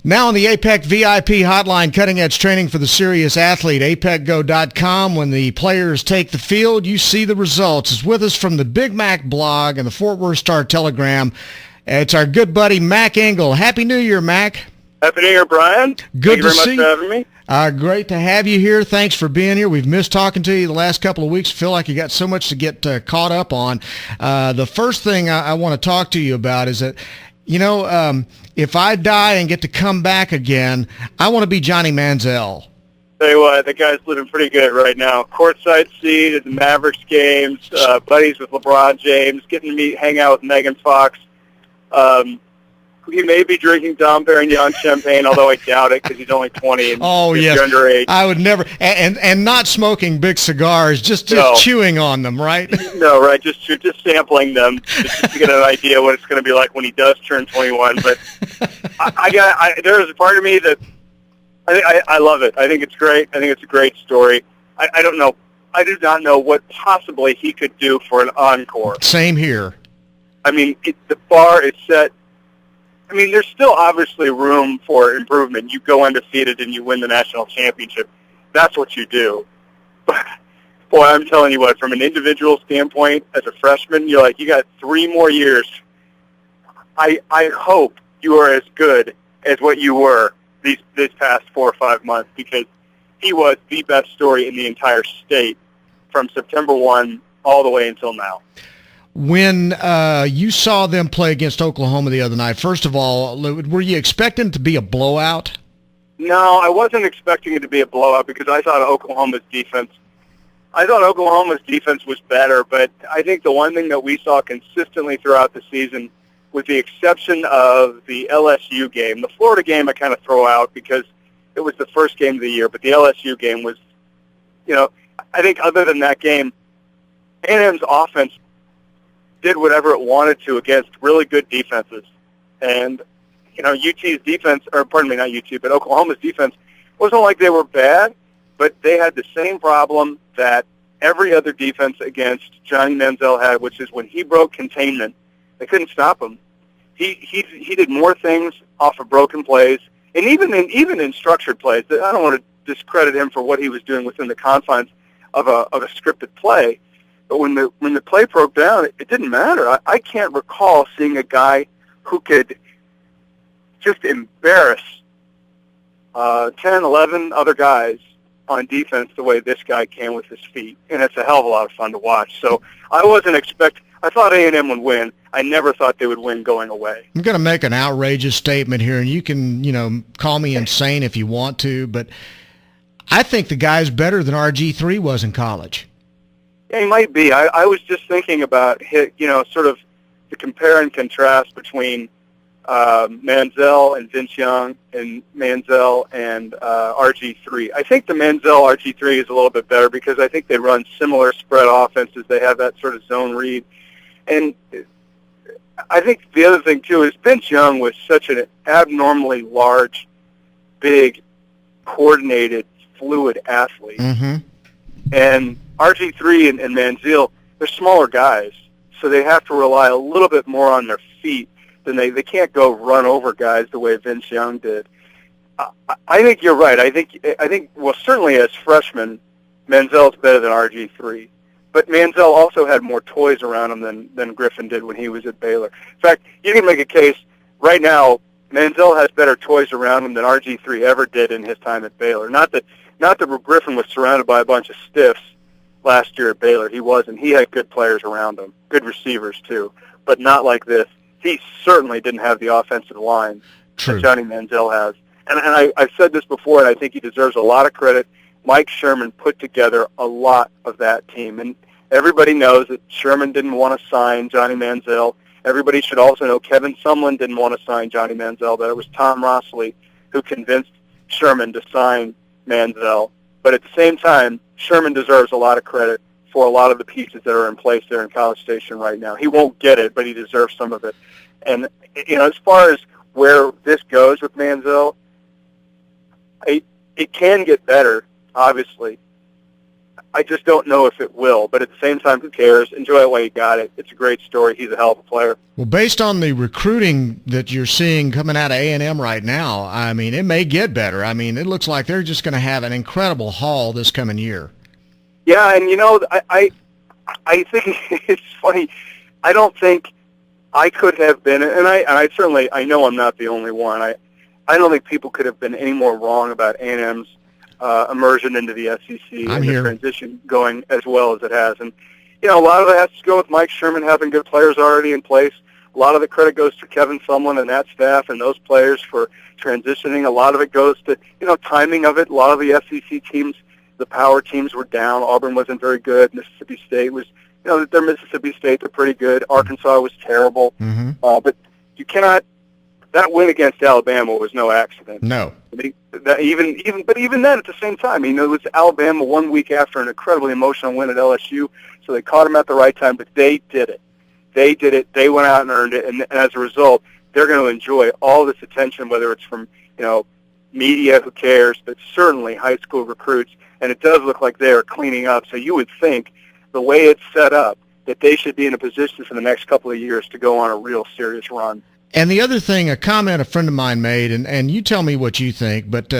Now on the APEC VIP hotline, cutting-edge training for the serious athlete, apecgo.com. When the players take the field, you see the results. It's with us from the Big Mac blog and the Fort Worth Star-Telegram. It's our good buddy, Mac Engel. Happy New Year, Mac. Happy New Year, Brian. Good to see you. Thank you very much for having me. Great to have you here. Thanks for being here. We've missed talking to you the last couple of weeks. Feel like you got so much to get caught up on. The first thing I want to talk to you about is that, if I die and get to come back again, I want to be Johnny Manziel. Tell you what, the guy's living pretty good right now. Courtside seat at the Mavericks games, buddies with LeBron James, getting to hang out with Megan Fox. He may be drinking Dom Perignon champagne, although I doubt it because he's only 20 and yes. underage. I would never, and not smoking big cigars, just chewing on them, right? No, right, just sampling them just to get an idea what it's going to be like when he does turn 21. But there's a part of me that I love it. I think it's great. I think it's a great story. I don't know. I do not know what possibly he could do for an encore. Same here. I mean, the bar is set. I mean, there's still obviously room for improvement. You go undefeated and you win the national championship. That's what you do. But, boy, I'm telling you what, from an individual standpoint, as a freshman, you're like, you got 3 more years. I hope you are as good as what you were this past 4 or 5 months, because he was the best story in the entire state from September 1 all the way until now. When you saw them play against Oklahoma the other night, first of all, were you expecting it to be a blowout? No, I wasn't expecting it to be a blowout because I thought Oklahoma's defense was better, but I think the one thing that we saw consistently throughout the season, with the exception of the LSU game, the Florida game I kind of throw out because it was the first game of the year, but the LSU game was, I think other than that game, A&M's offense did whatever it wanted to against really good defenses. And, UT's defense, or pardon me, not UT, but Oklahoma's defense wasn't like they were bad, but they had the same problem that every other defense against Johnny Manziel had, which is when he broke containment, they couldn't stop him. He did more things off of broken plays, and even in structured plays. I don't want to discredit him for what he was doing within the confines of a scripted play. But when the play broke down, it didn't matter. I can't recall seeing a guy who could just embarrass 10, 11 other guys on defense the way this guy can with his feet. And it's a hell of a lot of fun to watch. So I thought A&M would win. I never thought they would win going away. I'm going to make an outrageous statement here, and you can, call me insane if you want to, but I think the guy's better than RG3 was in college. Yeah, he might be. I was just thinking about, sort of the compare and contrast between Manziel and Vince Young and Manziel and RG3. I think the Manziel RG3 is a little bit better because I think they run similar spread offenses. They have that sort of zone read. And I think the other thing, too, is Vince Young was such an abnormally large, big, coordinated, fluid athlete. Mm-hmm. And RG3 and Manziel, they're smaller guys, so they have to rely a little bit more on their feet than they can't go run over guys the way Vince Young did. I think you're right. I think well, certainly as freshmen, Manziel's better than RG3. But Manziel also had more toys around him than Griffin did when he was at Baylor. In fact, you can make a case right now, Manziel has better toys around him than RG3 ever did in his time at Baylor. Not that Griffin was surrounded by a bunch of stiffs last year at Baylor. He wasn't. He had good players around him, good receivers too, but not like this. He certainly didn't have the offensive line that Johnny Manziel has. And I've said this before, and I think he deserves a lot of credit. Mike Sherman put together a lot of that team, and everybody knows that Sherman didn't want to sign Johnny Manziel. Everybody should also know Kevin Sumlin didn't want to sign Johnny Manziel, that it was Tom Rossley who convinced Sherman to sign Manziel. But at the same time, Sherman deserves a lot of credit for a lot of the pieces that are in place there in College Station right now. He won't get it, but he deserves some of it. And, as far as where this goes with Manziel, it can get better, obviously. I just don't know if it will. But at the same time, who cares? Enjoy it while you got it. It's a great story. He's a hell of a player. Well, based on the recruiting that you're seeing coming out of A&M right now, I mean, it may get better. I mean, it looks like they're just going to have an incredible haul this coming year. Yeah, and I think it's funny. I don't think I could have been, and I certainly, I know I'm not the only one. I don't think people could have been any more wrong about A&M's immersion into the SEC and the transition going as well as it has. And, a lot of it has to go with Mike Sherman having good players already in place. A lot of the credit goes to Kevin Sumlin and that staff and those players for transitioning. A lot of it goes to, timing of it. A lot of the SEC teams, the power teams were down. Auburn wasn't very good. Mississippi State was, they're Mississippi State. They're pretty good. Arkansas was terrible. Mm-hmm. But you cannot, that win against Alabama was no accident. No. But even then, at the same time, it was Alabama 1 week after an incredibly emotional win at LSU, so they caught them at the right time, but they did it. They did it. They went out and earned it, and as a result, they're going to enjoy all this attention, whether it's from, media, who cares, but certainly high school recruits, and it does look like they're cleaning up, so you would think the way it's set up that they should be in a position for the next couple of years to go on a real serious run. And the other thing, a comment a friend of mine made, and you tell me what you think, but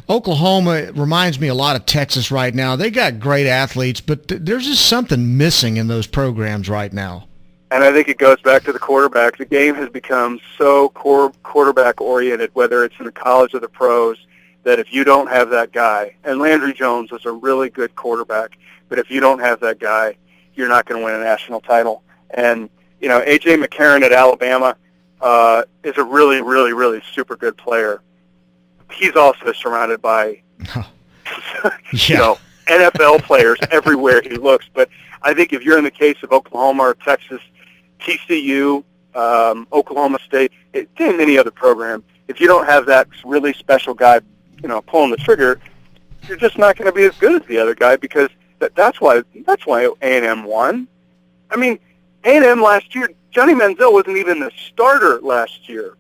Oklahoma reminds me a lot of Texas right now. They got great athletes, but there's just something missing in those programs right now. And I think it goes back to the quarterback. The game has become so quarterback-oriented, whether it's in the college or the pros, that if you don't have that guy, and Landry Jones was a really good quarterback, but if you don't have that guy, you're not going to win a national title. And, A.J. McCarron at Alabama is a really, really, really super good player. He's also surrounded by, NFL players everywhere he looks. But I think if you're in the case of Oklahoma or Texas, TCU, Oklahoma State, any other program, if you don't have that really special guy, pulling the trigger, you're just not going to be as good as the other guy because that's why A&M won. I mean, A&M last year, Johnny Manziel wasn't even the starter last year.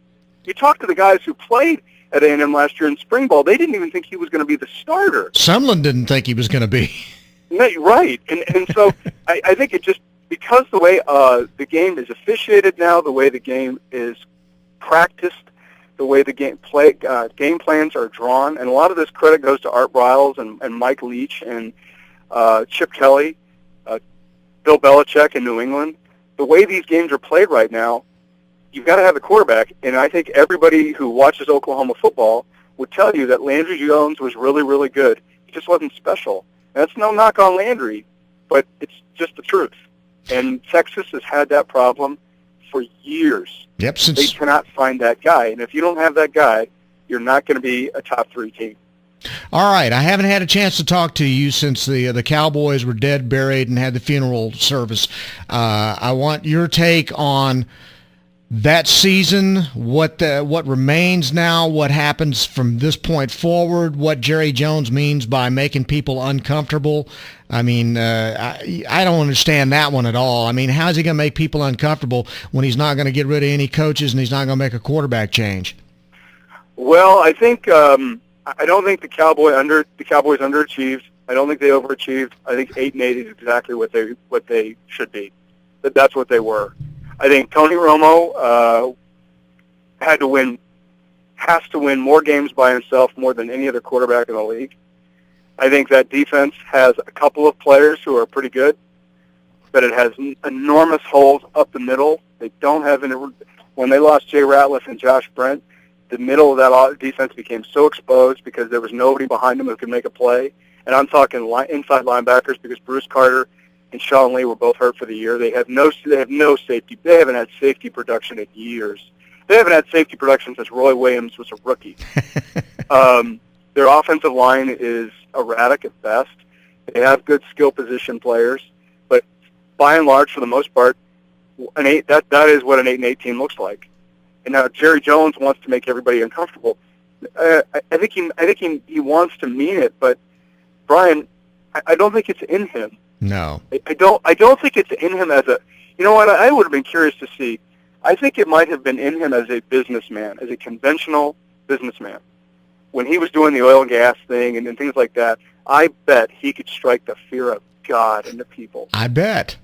You talk to the guys who played at A&M last year in spring ball, they didn't even think he was going to be the starter. Sumlin didn't think he was going to be. Right. And so I think it just, because the way the game is officiated now, the way the game is practiced, the way the game plans are drawn, and a lot of this credit goes to Art Briles and Mike Leach and Chip Kelly, Bill Belichick in New England. The way these games are played right now, you've got to have the quarterback, and I think everybody who watches Oklahoma football would tell you that Landry Jones was really, really good. He just wasn't special. And that's no knock on Landry, but it's just the truth. And Texas has had that problem for years. Yep, they cannot find that guy, and if you don't have that guy, you're not going to be a top 3 team. All right, I haven't had a chance to talk to you since the Cowboys were dead, buried, and had the funeral service. I want your take on that season, what remains now, what happens from this point forward, what Jerry Jones means by making people uncomfortable. I mean, I don't understand that one at all. I mean, how is he going to make people uncomfortable when he's not going to get rid of any coaches and he's not going to make a quarterback change? Well, I think I don't think the Cowboys underachieved. I don't think they overachieved. I think 8-8 is exactly what they should be. That's what they were. I think Tony Romo has to win more games by himself more than any other quarterback in the league. I think that defense has a couple of players who are pretty good, but it has enormous holes up the middle. They don't have any. When they lost Jay Ratliff and Josh Brent, the middle of that defense became so exposed because there was nobody behind them who could make a play. And I'm talking inside linebackers because Bruce Carter and Sean Lee were both hurt for the year. They have no safety. They haven't had safety production in years. They haven't had safety production since Roy Williams was a rookie. Their offensive line is erratic at best. They have good skill position players, but by and large, for the most part, that is what an 8-8 team looks like. And now Jerry Jones wants to make everybody uncomfortable. I think he wants to mean it, but Bryan, I don't think it's in him. No, I don't think it's in him as a. You know what? I would have been curious to see. I think it might have been in him as a businessman, as a conventional businessman. When he was doing the oil and gas thing and things like that, I bet he could strike the fear of God into people. I bet.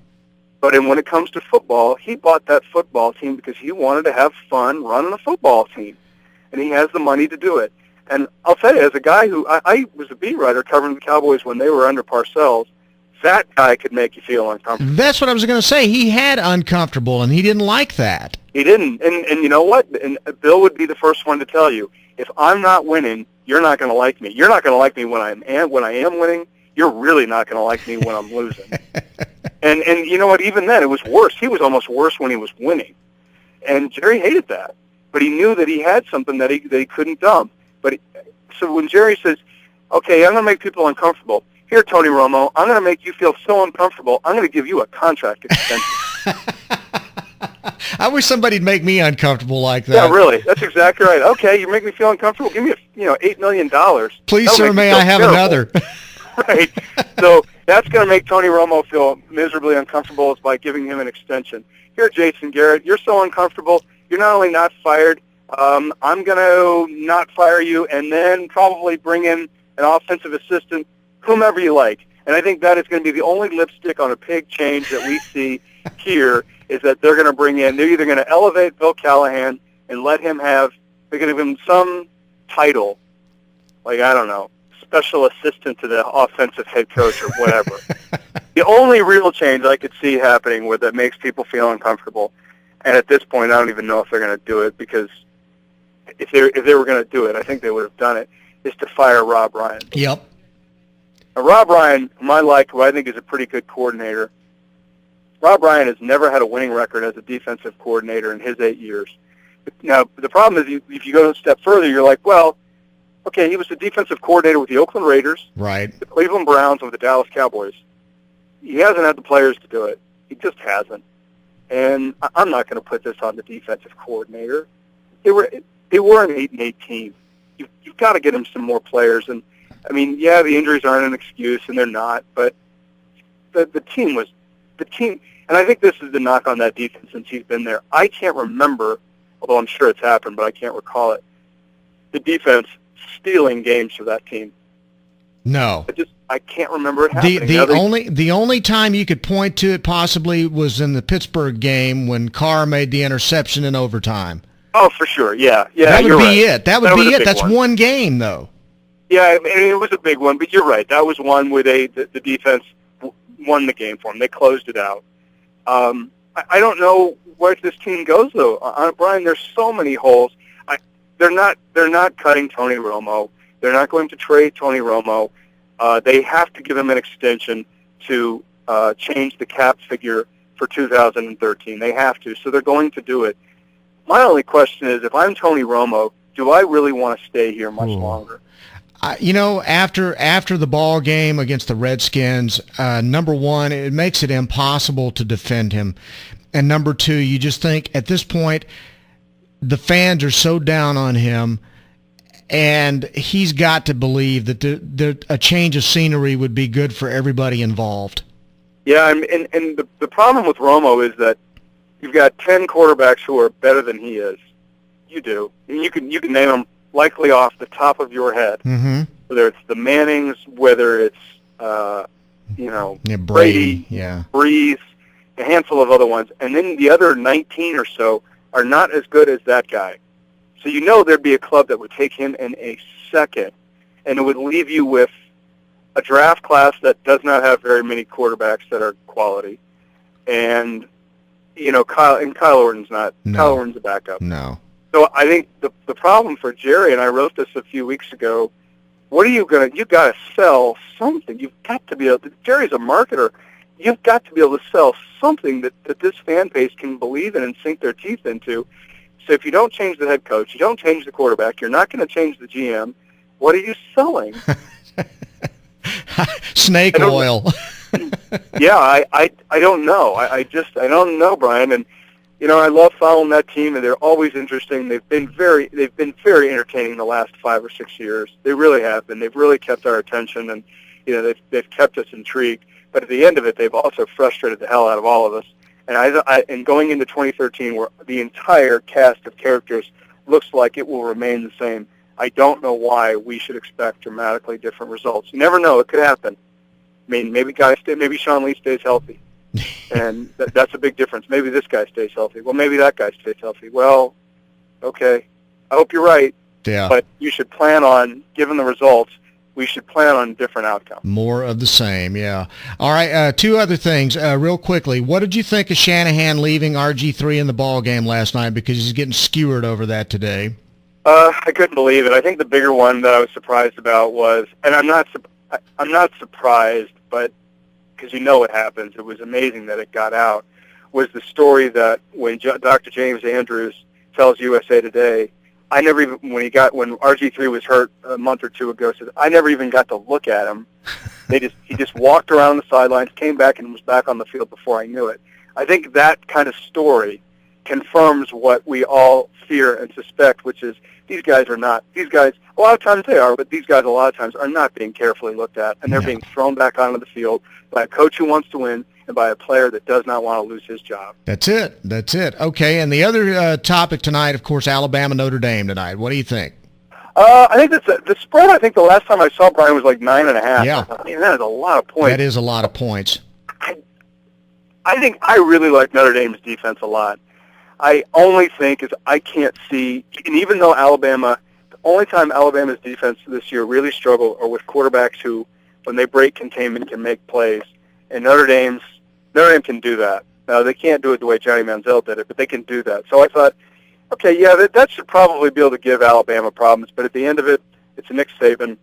But when it comes to football, he bought that football team because he wanted to have fun running a football team, and he has the money to do it. And I'll tell you, as a guy who I was a beat writer covering the Cowboys when they were under Parcells, that guy could make you feel uncomfortable. That's what I was going to say. He had uncomfortable, and he didn't like that. He didn't. And you know what? And Bill would be the first one to tell you, if I'm not winning, you're not going to like me. You're not going to like me when I am winning. You're really not going to like me when I'm losing. And you know what? Even then, it was worse. He was almost worse when he was winning. And Jerry hated that. But he knew that he had something that he couldn't dump. So when Jerry says, okay, I'm going to make people uncomfortable. Here, Tony Romo, I'm going to make you feel so uncomfortable, I'm going to give you a contract extension. I wish somebody'd make me uncomfortable like that. Yeah, really. That's exactly right. Okay, you make me feel uncomfortable. Give me $8 million. Please, That'll sir, may I have terrible. another? Right. So that's going to make Tony Romo feel miserably uncomfortable is by giving him an extension. Here, Jason Garrett, you're so uncomfortable. You're not only not fired, I'm going to not fire you and then probably bring in an offensive assistant, whomever you like. And I think that is going to be the only lipstick on a pig change that we see here is that they're going to bring in, they're either going to elevate Bill Callahan and let him they're going to give him some title, like, I don't know, special assistant to the offensive head coach or whatever. The only real change I could see happening where that makes people feel uncomfortable, and at this point I don't even know if they're going to do it, because if they were going to do it, I think they would have done it, is to fire Rob Bryan. Yep. Now, Rob Bryan, who I think is a pretty good coordinator, Rob Bryan has never had a winning record as a defensive coordinator in his 8 years. Now, the problem is if you go a step further, you're like, well, okay, he was the defensive coordinator with the Oakland Raiders, Right. the Cleveland Browns, and with the Dallas Cowboys. He hasn't had the players to do it. He just hasn't. And I'm not going to put this on the defensive coordinator. They were an 8-8 team. You've got to get him some more players. And, I mean, yeah, the injuries aren't an excuse, and they're not, but the team, and I think this is the knock on that defense since he's been there. I can't remember, although I'm sure it's happened, but I can't recall it, the defense stealing games for that team. No. I can't remember it happening. The only time you could point to it possibly was in the Pittsburgh game when Carr made the interception in overtime. Oh, for sure, yeah. That would you're be right. it. That would be it. That's one. one game, though. Yeah, I mean, it was a big one, but you're right. That was one where the defense won the game for them. They closed it out. I don't know where this team goes, though. Brian, there's so many holes. They're not cutting Tony Romo. They're not going to trade Tony Romo. They have to give him an extension to change the cap figure for 2013. They have to, so they're going to do it. My only question is, if I'm Tony Romo, do I really want to stay here much longer? After the ball game against the Redskins, number one, it makes it impossible to defend him. And number two, you just think at this point, the fans are so down on him, and he's got to believe that a change of scenery would be good for everybody involved. Yeah, and the problem with Romo is that you've got 10 quarterbacks who are better than he is. You do. And you can name them likely off the top of your head. Mm-hmm. Whether it's the Mannings, whether it's Brady, Breeze, a handful of other ones, and then the other 19 or so are not as good as that guy. So you know there'd be a club that would take him in a second, and it would leave you with a draft class that does not have very many quarterbacks that are quality, and Kyle Orton's not. No. Kyle Orton's a backup. No. So I think the problem for Jerry, and I wrote this a few weeks ago, you got to sell something. You've got to be able to, Jerry's a marketer. You've got to be able to sell something that this fan base can believe in and sink their teeth into. So if you don't change the head coach, you don't change the quarterback, you're not going to change the GM, what are you selling? Snake oil. Yeah, I don't know. I don't know, Brian. And I love following that team, and they're always interesting. They've been very entertaining the last 5 or 6 years. They really have been. They've really kept our attention, and they've kept us intrigued. But at the end of it, they've also frustrated the hell out of all of us. And going into 2013, where the entire cast of characters looks like it will remain the same, I don't know why we should expect dramatically different results. You never know; it could happen. I mean, maybe Sean Lee stays healthy, and that's a big difference. Maybe this guy stays healthy. Well, maybe that guy stays healthy. Well, okay. I hope you're right. Yeah. But you should plan on, given the results, we should plan on different outcomes. More of the same, yeah. All right, two other things real quickly. What did you think of Shanahan leaving RG3 in the ball game last night, because he's getting skewered over that today? I couldn't believe it. I think the bigger one that I was surprised about was, and I'm not surprised, but because you know what happens, it was amazing that it got out, was the story that when Dr. James Andrews tells USA Today, when RG3 was hurt a month or two ago, said, I never even got to look at him. He just walked around the sidelines, came back, and was back on the field before I knew it. I think that kind of story confirms what we all fear and suspect, which is these guys, a lot of times they are, but these guys a lot of times are not being carefully looked at, and they're being thrown back onto the field by a coach who wants to win and by a player that does not want to lose his job. That's it. Okay, and the other topic tonight, of course, Alabama-Notre Dame tonight. What do you think? I think the spread, I think the last time I saw Bryan was like 9.5. Yeah. I mean, that is a lot of points. That is a lot of points. I think I really like Notre Dame's defense a lot. I only think is I can't see, and even though the only time Alabama's defense this year really struggled are with quarterbacks who, when they break containment, can make plays. And Notre Dame can do that. Now, they can't do it the way Johnny Manziel did it, but they can do that. So I thought, okay, yeah, that should probably be able to give Alabama problems. But at the end of it, it's Nick Saban.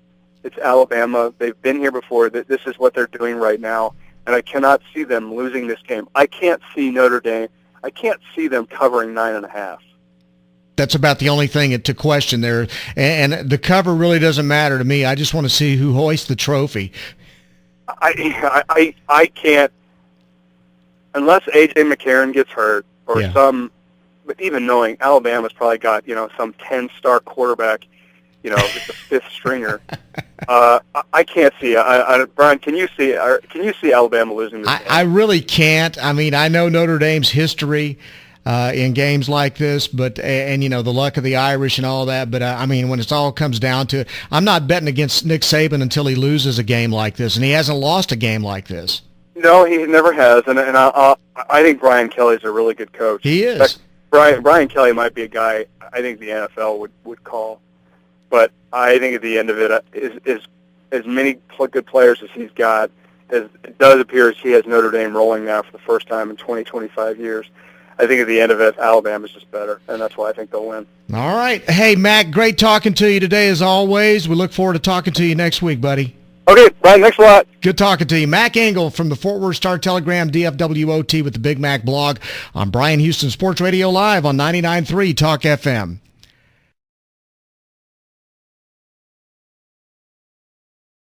It's Alabama. They've been here before. This is what they're doing right now. And I cannot see them losing this game. I can't see Notre Dame. I can't see them covering 9.5. That's about the only thing to question there. And the cover really doesn't matter to me. I just want to see who hoists the trophy. I can't, unless A.J. McCarron gets hurt or but even knowing Alabama's probably got, some 10-star quarterback, just a fifth stringer. I can't see. Bryan, can you see Alabama losing this game? I really can't. I mean, I know Notre Dame's history in games like this, but the luck of the Irish and all that. But I mean, when it all comes down to it, I'm not betting against Nick Saban until he loses a game like this, and he hasn't lost a game like this. No, he never has, and I think Brian Kelly's a really good coach. He is. In fact, Brian Kelly might be a guy I think the NFL would call, but I think at the end of it is as many good players as he's got, as it does appear as he has Notre Dame rolling now for the first time in 25 years. I think at the end of it, Alabama's just better, and that's why I think they'll win. All right. Hey, Mac, great talking to you today as always. We look forward to talking to you next week, buddy. Okay, Brian, thanks a lot. Good talking to you. Mac Engel from the Fort Worth Star-Telegram, DFWOT with the Big Mac blog on Bryan Houston Sports Radio Live on 99.3 Talk FM.